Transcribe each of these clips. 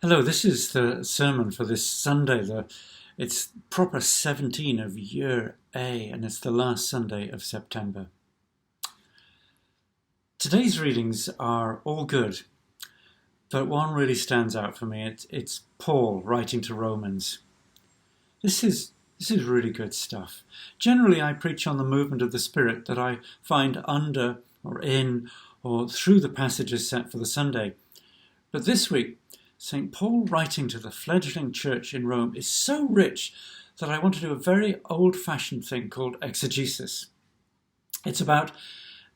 Hello, this is the sermon for this Sunday. It's proper 17 of year A, and it's the last Sunday of September. Today's readings are all good, but one really stands out for me. It's Paul writing to Romans. This is really good stuff. Generally, I preach on the movement of the Spirit that I find under or in or through the passages set for the Sunday. But this week, St. Paul writing to the fledgling church in Rome is so rich that I want to do a very old-fashioned thing called exegesis. It's about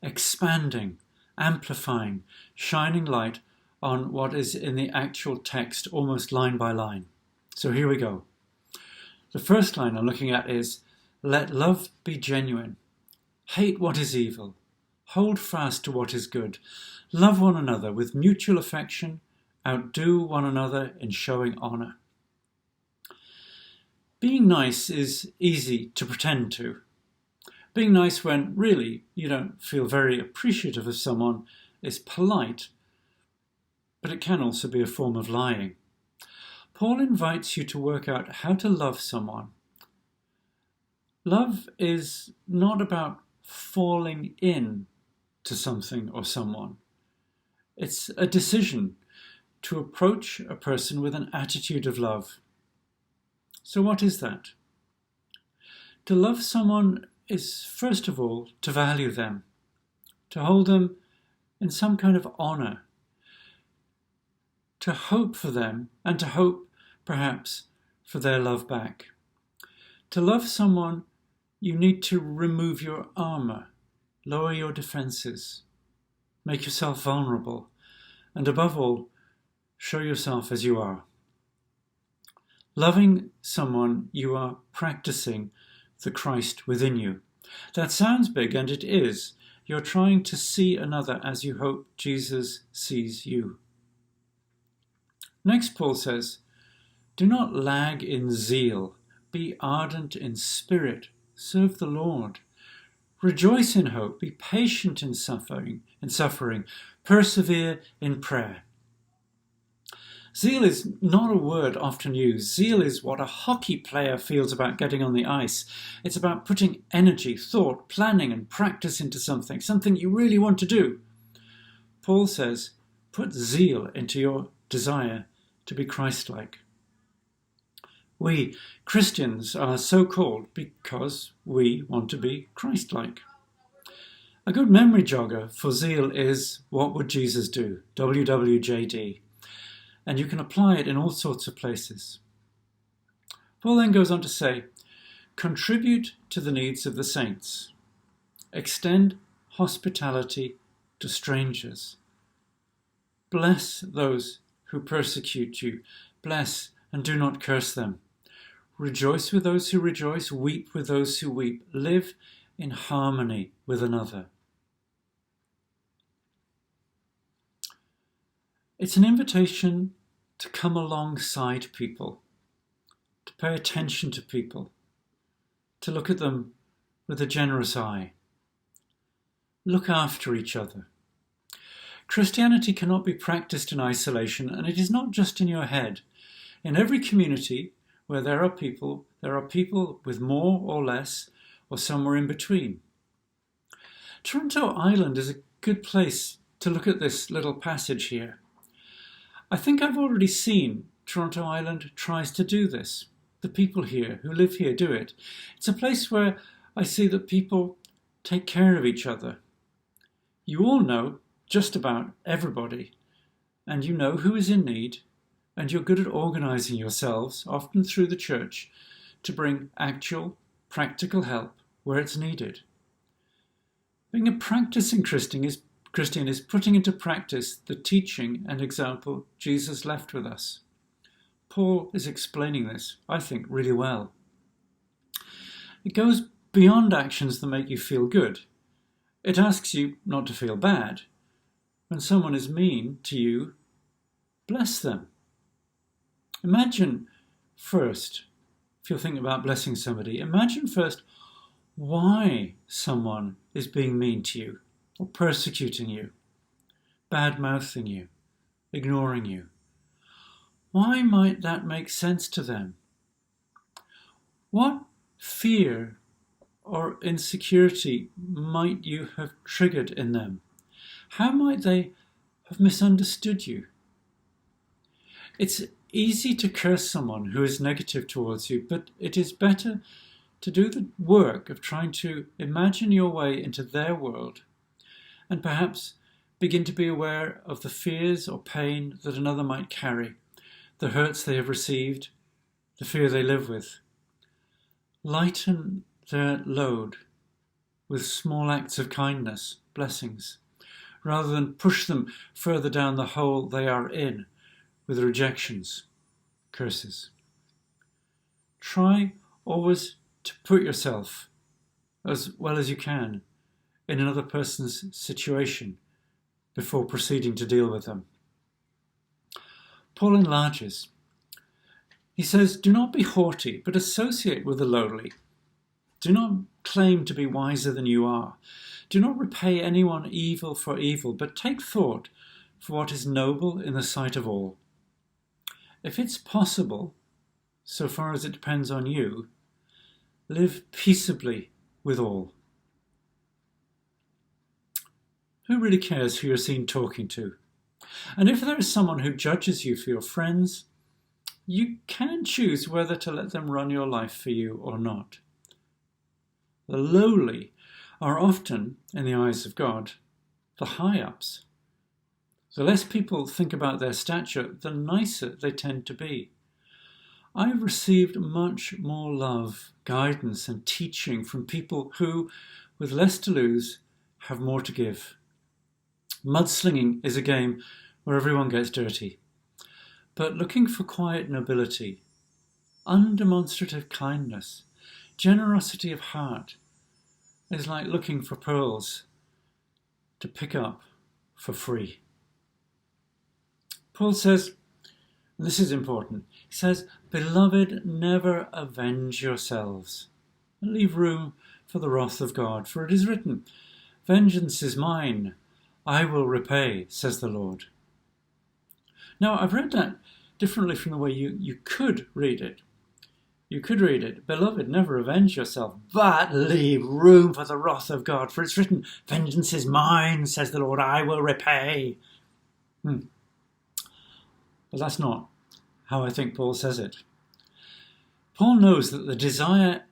expanding, amplifying, shining light on what is in the actual text almost line by line. So here we go. The first line I'm looking at is, "Let love be genuine. Hate what is evil. Hold fast to what is good. Love one another with mutual affection. Outdo one another in showing honour." Being nice is easy to pretend to. Being nice when really you don't feel very appreciative of someone is polite, but it can also be a form of lying. Paul invites you to work out how to love someone. Love is not about falling in to something or someone. It's a decision to approach a person with an attitude of love. So what is that? To love someone is, first of all, to value them, to hold them in some kind of honour, to hope for them and to hope, perhaps, for their love back. To love someone, you need to remove your armour, lower your defences, make yourself vulnerable, and above all, show yourself as you are. Loving someone, you are practicing the Christ within you. That sounds big, and it is. You're trying to see another as you hope Jesus sees you. Next, Paul says, "Do not lag in zeal. Be ardent in spirit. Serve the Lord. Rejoice in hope. Be patient in suffering. Persevere in prayer." Zeal is not a word often used. Zeal is what a hockey player feels about getting on the ice. It's about putting energy, thought, planning and practice into something you really want to do. Paul says, put zeal into your desire to be Christ-like. We, Christians, are so called because we want to be Christ-like. A good memory jogger for zeal is, what would Jesus do? WWJD. And you can apply it in all sorts of places. Paul then goes on to say, contribute to the needs of the saints. Extend hospitality to strangers. Bless those who persecute you. Bless and do not curse them. Rejoice with those who rejoice. Weep with those who weep. Live in harmony with another. It's an invitation to come alongside people, to pay attention to people, to look at them with a generous eye. Look after each other. Christianity cannot be practiced in isolation, and it is not just in your head. In every community where there are people with more or less, or somewhere in between. Toronto Island is a good place to look at this little passage here. I think I've already seen Toronto Island tries to do this. The people here who live here do it. It's a place where I see that people take care of each other. You all know just about everybody, and you know who is in need, and you're good at organising yourselves, often through the church, to bring actual, practical help where it's needed. Being a practicing Christian is putting into practice the teaching and example Jesus left with us. Paul is explaining this, I think, really well. It goes beyond actions that make you feel good. It asks you not to feel bad. When someone is mean to you, bless them. Imagine first, if you're thinking about blessing somebody, imagine first why someone is being mean to you, or persecuting you, bad-mouthing you, ignoring you. Why might that make sense to them? What fear or insecurity might you have triggered in them? How might they have misunderstood you? It's easy to curse someone who is negative towards you, but it is better to do the work of trying to imagine your way into their world and perhaps begin to be aware of the fears or pain that another might carry, the hurts they have received, the fear they live with. Lighten their load with small acts of kindness, blessings, rather than push them further down the hole they are in with rejections, curses. Try always to put yourself, as well as you can, in another person's situation before proceeding to deal with them. Paul enlarges. He says, do not be haughty, but associate with the lowly. Do not claim to be wiser than you are. Do not repay anyone evil for evil, but take thought for what is noble in the sight of all. If it's possible, so far as it depends on you, live peaceably with all. Who really cares who you're seen talking to? And if there is someone who judges you for your friends, you can choose whether to let them run your life for you or not. The lowly are often, in the eyes of God, the high-ups. The less people think about their stature, the nicer they tend to be. I've received much more love, guidance and teaching from people who, with less to lose, have more to give. Mudslinging is a game where everyone gets dirty. But looking for quiet nobility, undemonstrative kindness, generosity of heart is like looking for pearls to pick up for free. Paul says, and this is important, he says, "Beloved, never avenge yourselves, and leave room for the wrath of God, for it is written, 'Vengeance is mine, I will repay,' says the Lord." Now, I've read that differently from the way you could read it. You could read it, "Beloved, never avenge yourself, but leave room for the wrath of God, for it's written, 'Vengeance is mine, says the Lord, I will repay.'" But that's not how I think Paul says it. Paul knows that the desire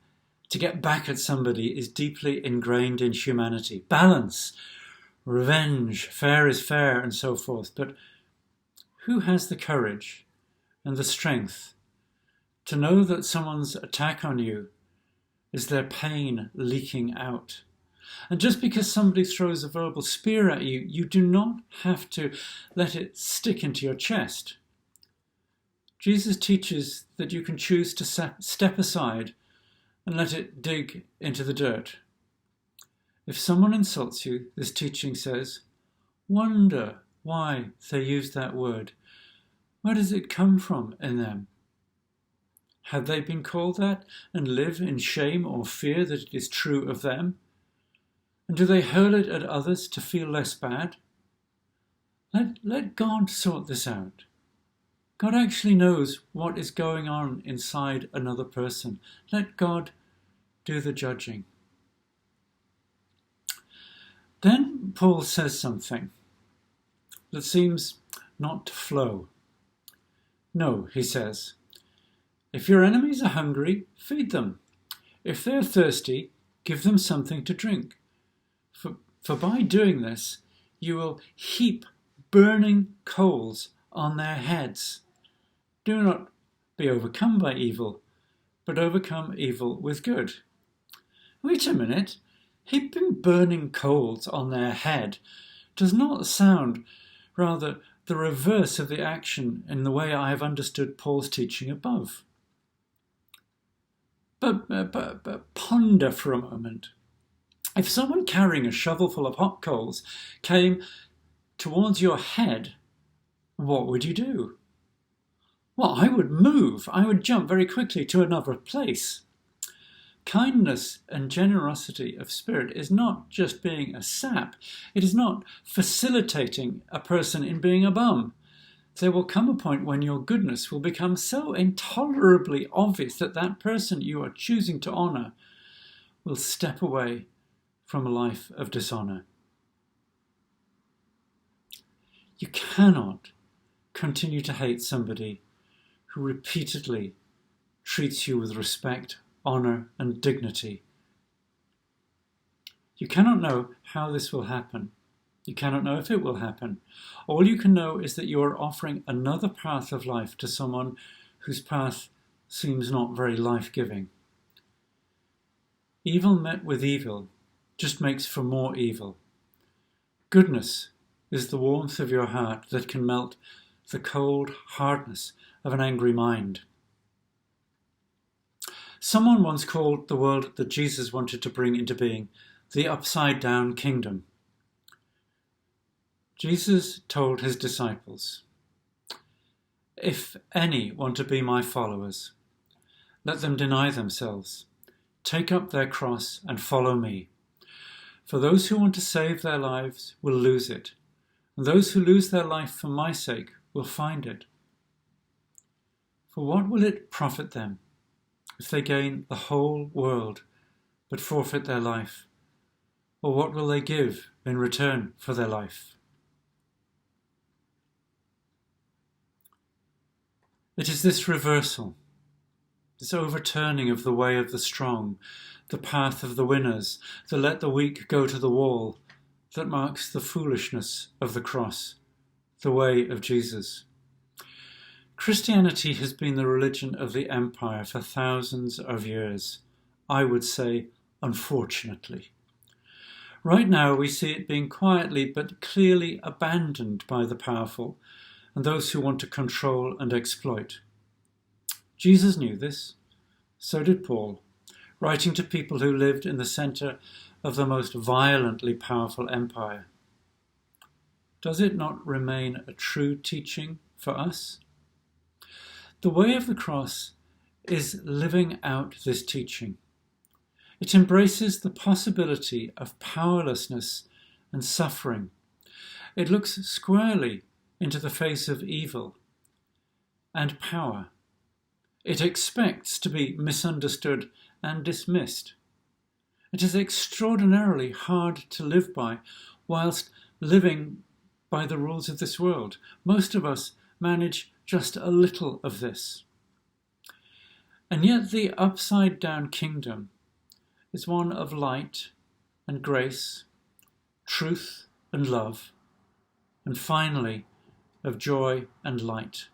to get back at somebody is deeply ingrained in humanity. Balance, revenge, fair is fair, and so forth. But who has the courage and the strength to know that someone's attack on you is their pain leaking out? And just because somebody throws a verbal spear at you, you do not have to let it stick into your chest. Jesus teaches that you can choose to step aside and let it dig into the dirt. If someone insults you, this teaching says, wonder why they used that word. Where does it come from in them? Have they been called that and live in shame or fear that it is true of them? And do they hurl it at others to feel less bad? Let God sort this out. God actually knows what is going on inside another person. Let God do the judging. Then Paul says something that seems not to flow. No, he says, if your enemies are hungry, feed them. If they're thirsty, give them something to drink. For by doing this, you will heap burning coals on their heads. Do not be overcome by evil, but overcome evil with good. Wait a minute. Heaping burning coals on their head does not sound rather the reverse of the action in the way I have understood Paul's teaching above. But ponder for a moment. If someone carrying a shovel full of hot coals came towards your head, what would you do? Well, I would move. I would jump very quickly to another place. Kindness and generosity of spirit is not just being a sap. It is not facilitating a person in being a bum. There will come a point when your goodness will become so intolerably obvious that that person you are choosing to honour will step away from a life of dishonour. You cannot continue to hate somebody who repeatedly treats you with respect, honour and dignity. You cannot know how this will happen. You cannot know if it will happen. All you can know is that you are offering another path of life to someone whose path seems not very life-giving. Evil met with evil just makes for more evil. Goodness is the warmth of your heart that can melt the cold hardness of an angry mind. Someone once called the world that Jesus wanted to bring into being the upside-down kingdom. Jesus told his disciples, "If any want to be my followers, let them deny themselves, take up their cross and follow me. For those who want to save their lives will lose it, and those who lose their life for my sake will find it. For what will it profit them if they gain the whole world but forfeit their life? Or what will they give in return for their life?" It is this reversal, this overturning of the way of the strong, the path of the winners, the let the weak go to the wall, that marks the foolishness of the cross, the way of Jesus. Christianity has been the religion of the empire for thousands of years. I would say, unfortunately. Right now we see it being quietly but clearly abandoned by the powerful and those who want to control and exploit. Jesus knew this. So did Paul, writing to people who lived in the centre of the most violently powerful empire. Does it not remain a true teaching for us? The way of the cross is living out this teaching. It embraces the possibility of powerlessness and suffering. It looks squarely into the face of evil and power. It expects to be misunderstood and dismissed. It is extraordinarily hard to live by whilst living by the rules of this world. Most of us manage just a little of this. And yet the upside-down kingdom is one of light and grace, truth and love, and finally of joy and light.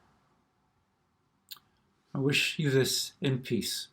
I wish you this in peace.